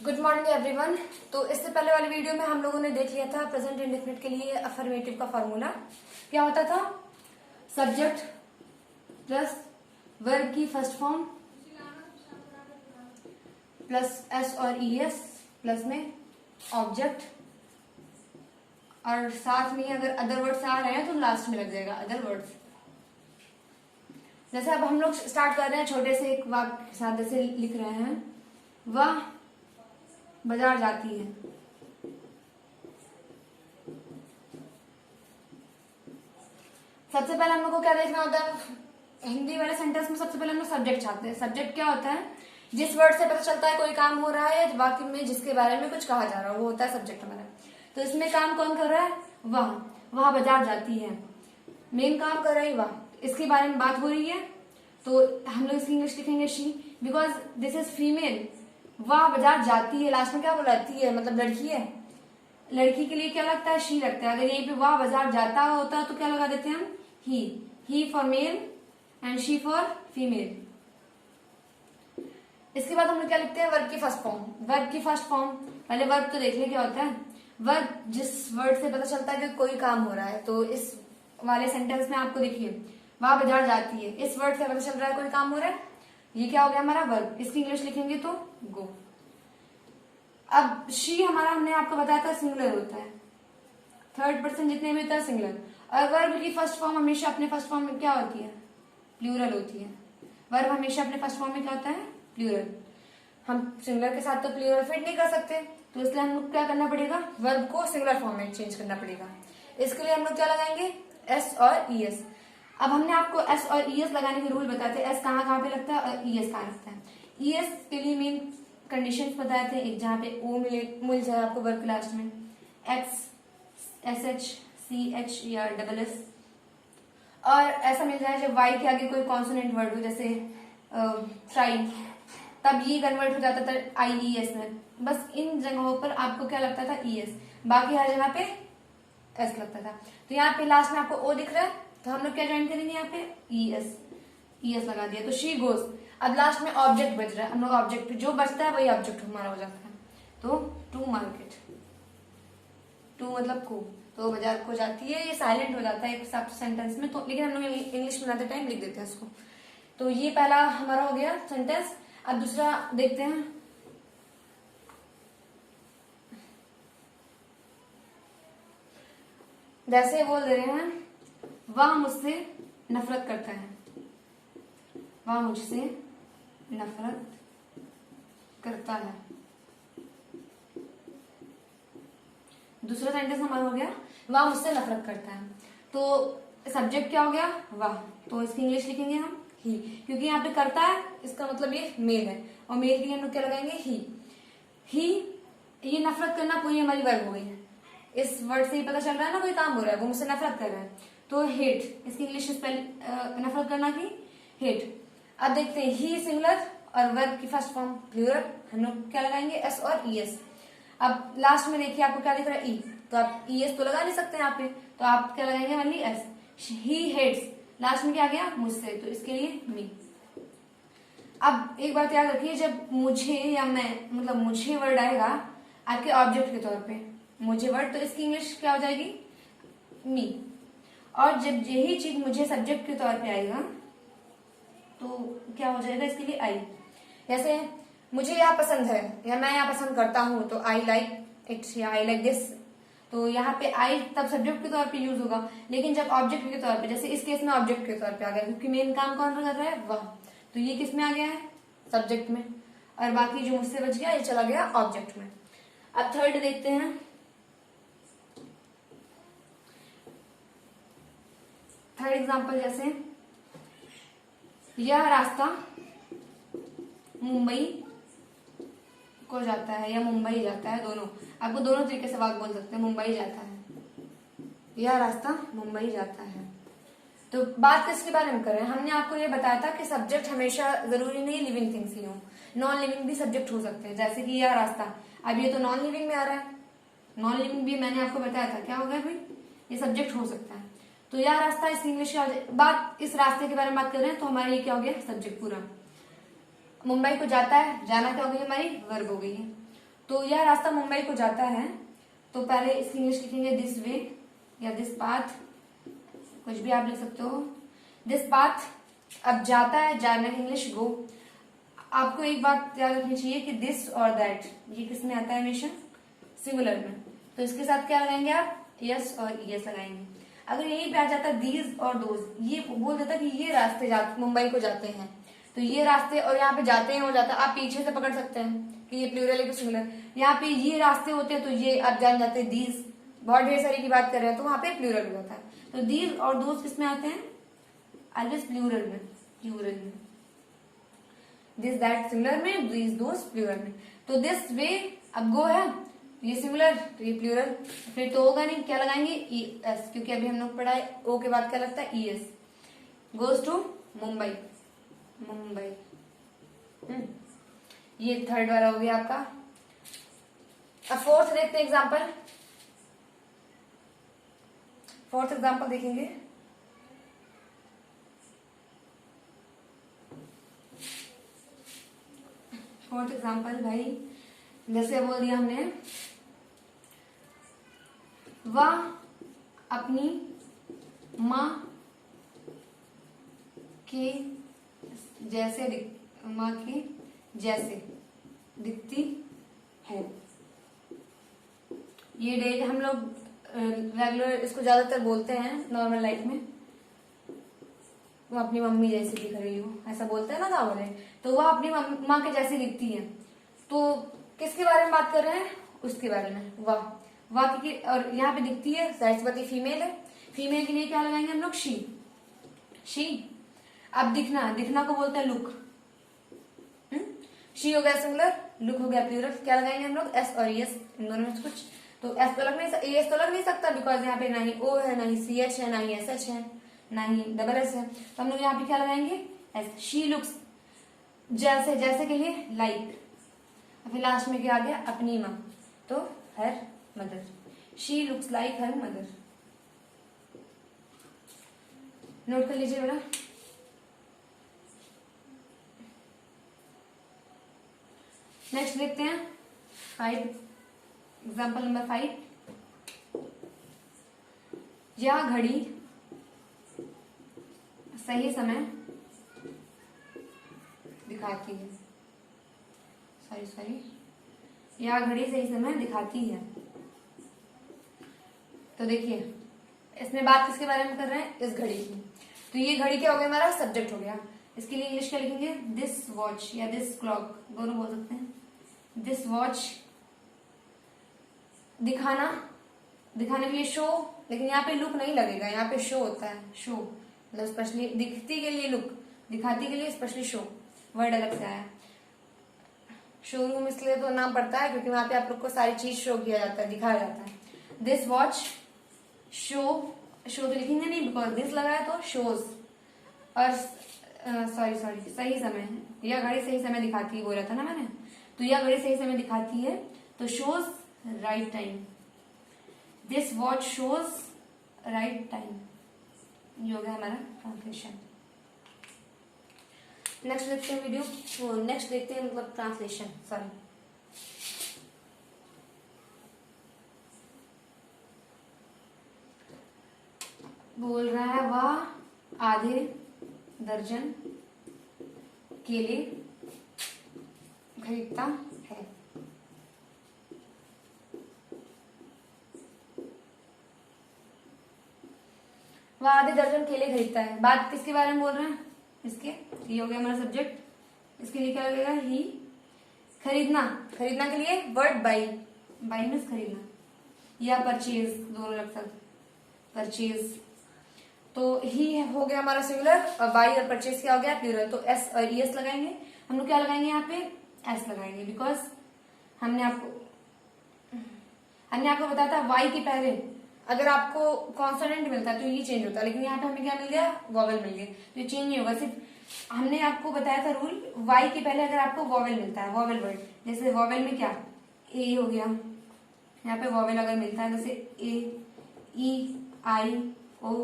Good morning everyone. तो इससे पहले वाली वीडियो में हम लोगों ने देख लिया था प्रेजेंट इंडेफिनिट के लिए अफर्मेटिव का फॉर्मूला क्या होता था। सब्जेक्ट प्लस वर्ब की फर्स्ट फॉर्म प्लस एस और ई एस प्लस में ऑब्जेक्ट और साथ में अगर अदर वर्ड्स आ रहे हैं तो लास्ट में लग जाएगा अदर वर्ड्स। जैसे अब हम लोग स्टार्ट कर रहे हैं छोटे से एक वाक्य के साथ, जैसे लिख रहे हैं वह बाजार जाती है। सबसे पहले हम लोग को क्या देखना होता है, हिंदी वाले सेंटेंस में सबसे पहले हम लोग सब्जेक्ट चाहते हैं। सब्जेक्ट क्या होता है, जिस वर्ड से पता चलता है कोई काम हो रहा है वाक्य में जिसके बारे में कुछ कहा जा रहा है वो होता है सब्जेक्ट हमारा। तो इसमें काम कौन कर रहा है, वह बाजार जाती है। मेन काम कर रही वह, इसके बारे में बात हो रही है तो हम लोग इसकी इंग्लिश लिखेंगे she, because this is female. वह बाजार जाती है, लास्ट में क्या बुलाती है, मतलब लड़की है। लड़की के लिए क्या लगता है, शी लगता है। अगर यहीं पे वह बाजार जाता होता तो क्या लगा देते हैं हम, he for male and she for female. इसके बाद हम लोग क्या लिखते हैं, वर्ब की फर्स्ट फॉर्म। वर्ब की फर्स्ट फॉर्म, पहले वर्ब तो देख ले क्या होता है। वर्ब जिस वर्ड से पता चलता है कि कोई काम हो रहा है, तो इस वाले सेंटेंस में आपको देखिए वह बाजार जाती है, इस वर्ड से पता चल रहा है कोई काम हो रहा है, ये क्या हो गया हमारा वर्ब। इसकी इंग्लिश लिखेंगे तो गो। अब शी हमारा हमने आपको बताया था सिंगुलर होता है, थर्ड पर्सन जितने भी होता है सिंगुलर। और वर्ब की फर्स्ट फॉर्म हमेशा अपने फर्स्ट फॉर्म में क्या होती है, प्लूरल होती है। वर्ब हमेशा अपने फर्स्ट फॉर्म में क्या होता है, प्लूरल। हम सिंगुलर के साथ तो प्लूरल फिट नहीं कर सकते, तो इसलिए हम लोग क्या करना पड़ेगा, वर्ब को सिंगुलर फॉर्म में चेंज करना पड़ेगा। इसके लिए हम लोग क्या लगाएंगे, एस और ई एस। अब हमने आपको एस और ई एस लगाने के रूल बताए थे, एस कहाँ कहाँ पे लगता है और ई एस कहाँ लगता है। ई एस के लिए मेन कंडीशंस बताए थे, एक जहाँ पे ओ मिल जाए आपको वर्ब के लास्ट में, X S H C H या डबल एस, और ऐसा मिल जाए जब वाई के आगे कोई कॉन्सोनेंट वर्ड हो, जैसे ट्राई, तब ये कन्वर्ट हो जाता था आई ई एस में। बस इन जगहों पर आपको क्या लगता था, ई एस, बाकी हर जगह पे एस लगता था। तो यहाँ पे लास्ट में आपको ओ दिख रहा है तो हम लोग क्या ज्वाइन करेंगे, यहाँ पे ई एस लगा दिया तो शी गोज। अब लास्ट में ऑब्जेक्ट बच रहा है, हम लोग ऑब्जेक्ट जो बचता है वही ऑब्जेक्ट हमारा हो जाता है। तो टू मार्केट, टू मतलब को, तो बाजार को जाती है, ये साइलेंट हो जाता है एक सब सेंटेंस में, तो लेकिन हम लोग इंग्लिश में बनाते टाइम लिख देते हैं इसको। तो ये पहला हमारा हो गया सेंटेंस। अब दूसरा देखते हैं, जैसे बोल दे रहे हैं वह मुझसे नफरत करता है, वह मुझसे नफरत करता है। दूसरा सेंटेंस हमारा हो गया वह मुझसे नफरत करता है। तो सब्जेक्ट क्या हो गया, वह, तो इसकी इंग्लिश लिखेंगे हम ही, क्योंकि यहाँ पे करता है इसका मतलब ये मेल है, और मेल के लिए हम लोग क्या लगाएंगे, ही। ये नफरत करना पूरी हमारी वर्ब हो गई है। इस वर्ड से ही पता चल रहा है ना कोई काम हो रहा है, वो मुझसे नफरत कर रहा है, तो हेट, इसकी इंग्लिश नफरत करना की हेट। अब देखते हैं ही सिंगुलर और वर्ब की फर्स्ट फॉर्म प्लूरल, हम लोग क्या लगाएंगे, एस और ई एस। अब लास्ट में देखिए आपको क्या दिख रहा है, ई, तो आप ई एस तो लगा नहीं सकते यहाँ पे, तो आप क्या लगाएंगे, only S. He hates, last में क्या आ गया, मुझसे, तो इसके लिए मी। अब एक बात याद रखिए, जब मुझे या मैं मतलब मुझे वर्ड आएगा आपके ऑब्जेक्ट के तौर पे, मुझे वर्ड, तो इसकी इंग्लिश क्या हो जाएगी, मी। और जब यही चीज मुझे सब्जेक्ट के तौर पे आएगा तो क्या हो जाएगा, इसके लिए आई। जैसे मुझे यह पसंद है या मैं यह पसंद करता हूं, तो आई लाइक इट या आई लाइक दिस, तो यहाँ पे आई तब सब्जेक्ट के तौर पे यूज होगा। लेकिन जब ऑब्जेक्ट के तौर पे, जैसे इस केस में ऑब्जेक्ट के तौर पे आ गया, क्योंकि मेन काम कौन कर रहा है, वह, तो ये किस में आ गया है, सब्जेक्ट में, और बाकी जो मुझसे बच गया ये चला गया ऑब्जेक्ट में। अब थर्ड देखते हैं, थर्ड एग्जाम्पल, जैसे यह रास्ता मुंबई को जाता है या मुंबई जाता है, दोनों, आपको दोनों तरीके से वाक्य बोल सकते हैं, मुंबई जाता है, यह रास्ता मुंबई जाता है। तो बात किसके बारे में कर रहे हैं, हमने आपको ये बताया था कि सब्जेक्ट हमेशा जरूरी नहीं लिविंग थिंग्स ही हो, नॉन लिविंग भी सब्जेक्ट हो सकते हैं। जैसे कि यह रास्ता, अब ये तो नॉन लिविंग में आ रहा है, नॉन लिविंग भी मैंने आपको बताया था क्या हो गया भाई, ये सब्जेक्ट हो सकता है। तो यह रास्ता इस इंग्लिश का बात, इस रास्ते के बारे में बात कर रहे हैं, तो हमारा ये क्या हो गया, सब्जेक्ट पूरा। मुंबई को जाता है, जाना क्या हो गई हमारी, वर्ब हो गई है। तो यह रास्ता मुंबई को जाता है, तो पहले इसकी इंग्लिश लिखेंगे दिस वे या दिस पाथ, कुछ भी आप लिख सकते हो। दिस पाथ, अब जाता है, जाना इंग्लिश गो। आपको एक बात याद रखनी चाहिए कि दिस और दैट ये किस में आता है, हमेशा सिंगुलर में, तो इसके साथ क्या लगाएंगे आप, यस और ईएस लगाएंगे। अगर यही पे आ जाता दीज और दोज, ये बोल देता कि ये रास्ते मुंबई को जाते हैं, तो ये रास्ते और यहाँ पे जाते हैं हो जाता, आप पीछे से पकड़ सकते हैं कि ये प्लूरल है कि सिंगुलर। यहाँ पे ये रास्ते होते हैं तो ये आप जान जाते हैं दीज, बहुत ढेर सारी की बात कर रहे हैं तो वहां पे प्लूरल हो जाता है। तो दीज और दोज किस में आते हैं, ऑलवेज प्लूरल में, प्लूरल में। दिस दैट सिंगुलर में, दीज दोज प्लूरल में। तो दिस वे, अब गो है, ये सिंगुलर तो ये प्लूरल, फिर तो होगा नहीं, क्या लगाएंगे, ई एस, क्योंकि अभी हम लोग पढ़ा है ओ के बाद क्या लगता है, E S. Goes to Mumbai, Mumbai. ये थर्ड वाला हो गया आपका। अब फोर्थ देखते हैं एग्जाम्पल, फोर्थ एग्जाम्पल देखेंगे। फोर्थ एग्जाम्पल भाई, जैसे बोल दिया हमने, वह अपनी माँ के जैसे माँ के जैसे दिखती है। ये डे हम लोग रेगुलर इसको ज्यादातर बोलते हैं नॉर्मल लाइफ में, वो अपनी मम्मी जैसी दिख रही हो, ऐसा बोलते हैं ना गाँव वाले। तो वह अपनी माँ के जैसी दिखती है, तो किसके बारे में बात कर रहे हैं, उसके बारे में। वाह की, और यहाँ पे दिखती है, सरस्वती फीमेल है, फीमेल के लिए क्या लगाएंगे हम लोग, शी, शी। अब दिखना, दिखना को बोलते हैं लुक, शी हो गया सिंगुलर, लुक हो गया प्लूरल, क्या लगाएंगे हम लोग, एस और एस, इन दोनों में कुछ। तो एस तो लग नहीं, एस तो लग नहीं सकता, बिकॉज यहाँ पे ना ही ओ है, ना ही सी एच है, ना ही एस एच है, ना ही डबल एस है, तो हम लोग यहाँ पे क्या लगाएंगे, एस। शी लुक्स, जैसे, जैसे के लिए लाइक, फिर लास्ट में क्या आ गया, अपनी माँ, तो her mother. She looks like her mother. Note कर लीजिए बेटा। नेक्स्ट देखते हैं 5, एग्जाम्पल नंबर 5। यह घड़ी सही समय दिखाती है, सॉरी, यह घड़ी सही समय दिखाती है। तो देखिए इसमें बात किसके बारे में कर रहे हैं, इस घड़ी की। तो ये घड़ी क्या हो गया, हमारा सब्जेक्ट हो गया। इसके लिए इंग्लिश क्या लिखेंगे, दिस वॉच या दिस क्लॉक, दोनों बोल सकते हैं। दिस वॉच, दिखाना, दिखाने के लिए शो, लेकिन यहाँ पे लुक नहीं लगेगा, यहाँ पे शो होता है, शो मतलब स्पेशली दिखती के लिए लुक, दिखाती के लिए स्पेशली शो, वर्ड अलग से आया। शोरूम इसलिए तो नाम पड़ता है क्योंकि वहां पे आप लोग को सारी चीज शो किया जाता है, दिखाया जाता है। दिस वॉच शो, शो तो लिखेंगे नहीं बिकॉज दिस लगा है तो शोज, और सॉरी सही समय, यह घड़ी सही समय दिखाती है बोला था ना मैंने, तो यह घड़ी सही समय दिखाती है, तो shows right time. This watch shows right time, ये हो गया हमारा ट्रांसलेशन। नेक्स्ट देखते हैं वीडियो, नेक्स्ट देखते हैं मतलब ट्रांसलेशन, सॉरी। बोल रहा है वह आधे दर्जन केले खरीदता है। वह आधे दर्जन केले खरीदता है। बात किसके बारे में बोल रहे हैं, इसके, ये हो गया हमारा सब्जेक्ट। इसके लिए क्या लगेगा, ही। खरीदना, खरीदना के लिए वर्ड बाई, बाई मीन्स खरीदना, या परचेज, दोनों लग सकते, परचेज। तो ही हो गया हमारा सिंगुलर, और बाई और परचेज क्या हो गया, प्लूरल। तो एस और ई एस लगाएंगे हम लोग, क्या लगाएंगे यहाँ पे, एस लगाएंगे, बिकॉज हमने आपको बताया था वाई के पहले अगर आपको कॉन्सोनेंट मिलता है तो ये चेंज होता है, लेकिन यहाँ पे हमें क्या मिल गया, वॉवेल मिल गया, तो ये चेंज नहीं होगा। सिर्फ हमने आपको बताया था रूल, वाई के पहले अगर आपको वॉवेल मिलता है, वॉवेल वर्ड, जैसे वॉवेल में क्या, ए हो गया, यहाँ पे वॉवेल अगर मिलता है जैसे ए, ई, आई, ओ,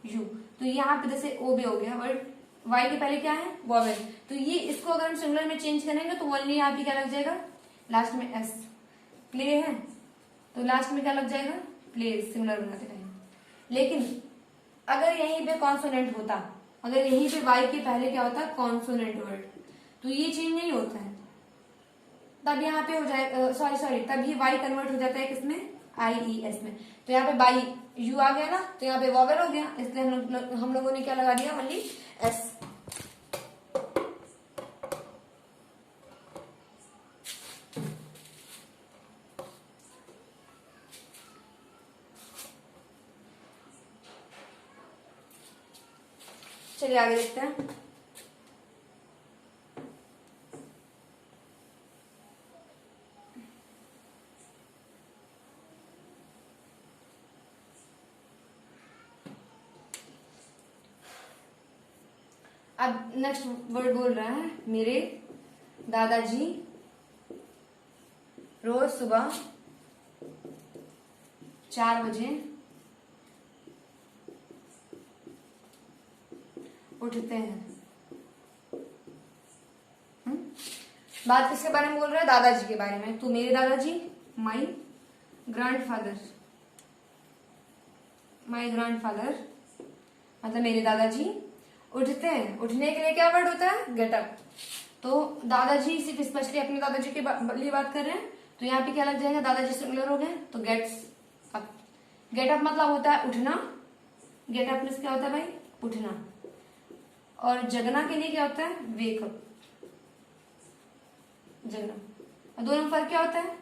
यू, तो यहाँ पे जैसे ओ भी हो गया वर्ड, वाई के पहले क्या है, वॉवेल। तो ये इसको अगर हम सिंगुलर में चेंज करेंगे तो ओनली यहाँ पे क्या लग जाएगा, लास्ट में एस। प्ले है तो लास्ट में क्या लग जाएगा, प्लेज, सिमिलर बनाते टाइम। लेकिन अगर यहीं पे कॉन्सोनेंट होता, अगर यहीं पे वाई के पहले क्या होता है, कॉन्सोनेंट वर्ड, तो ये चेंज नहीं होता है, तब यहाँ पे हो जाए, सॉरी तभी वाई कन्वर्ट हो जाता है किसमें, IES में। तो यहाँ पे बाई यू आ गया ना, तो यहाँ पे वॉवेल हो गया, इसलिए हम लोगों ने क्या लगा दिया, ओनली एस। चलिए आगे देखते हैं। अब नेक्स्ट वर्ड बोल रहा है, मेरे दादाजी रोज सुबह 4 बजे उठते हैं। बात किसके बारे में बोल रहा है, दादाजी के बारे में। तो मेरे दादाजी, माई ग्रैंडफादर, माई ग्रैंडफादर मतलब मेरे दादाजी उठते हैं। उठने के लिए क्या वर्ड होता है, गेट अप। तो दादाजी सिर्फ स्पेशली अपने दादाजी के लिए बात कर रहे हैं, तो यहाँ पे क्या लग जाएगा, दादाजी सिंगुलर हो गए तो गेट्स अप। गेट अप मतलब होता है उठना, गेट अप मीन्स क्या होता है भाई, उठना। और जगना के लिए क्या होता है, वेक अप, जगना। और दोनों में फर्क क्या होता है,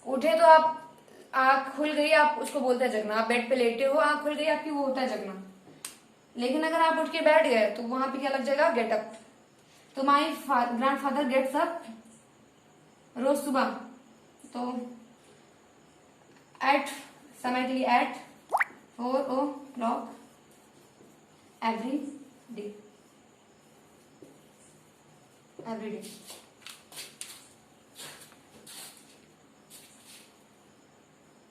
उठे तो आप आंख खुल गई, आप उसको बोलते हैं जगना। आप बेड पे लेटे हो, आंख खुल गई आपकी, वो होता है जगना। लेकिन अगर आप उठ के बैठ गए तो वहां पे क्या लग जाएगा, गेट अप। तो माई ग्रैंडफादर गेट्स अप रोज सुबह, तो एट, समय के लिए at 4 o'clock every day, every day.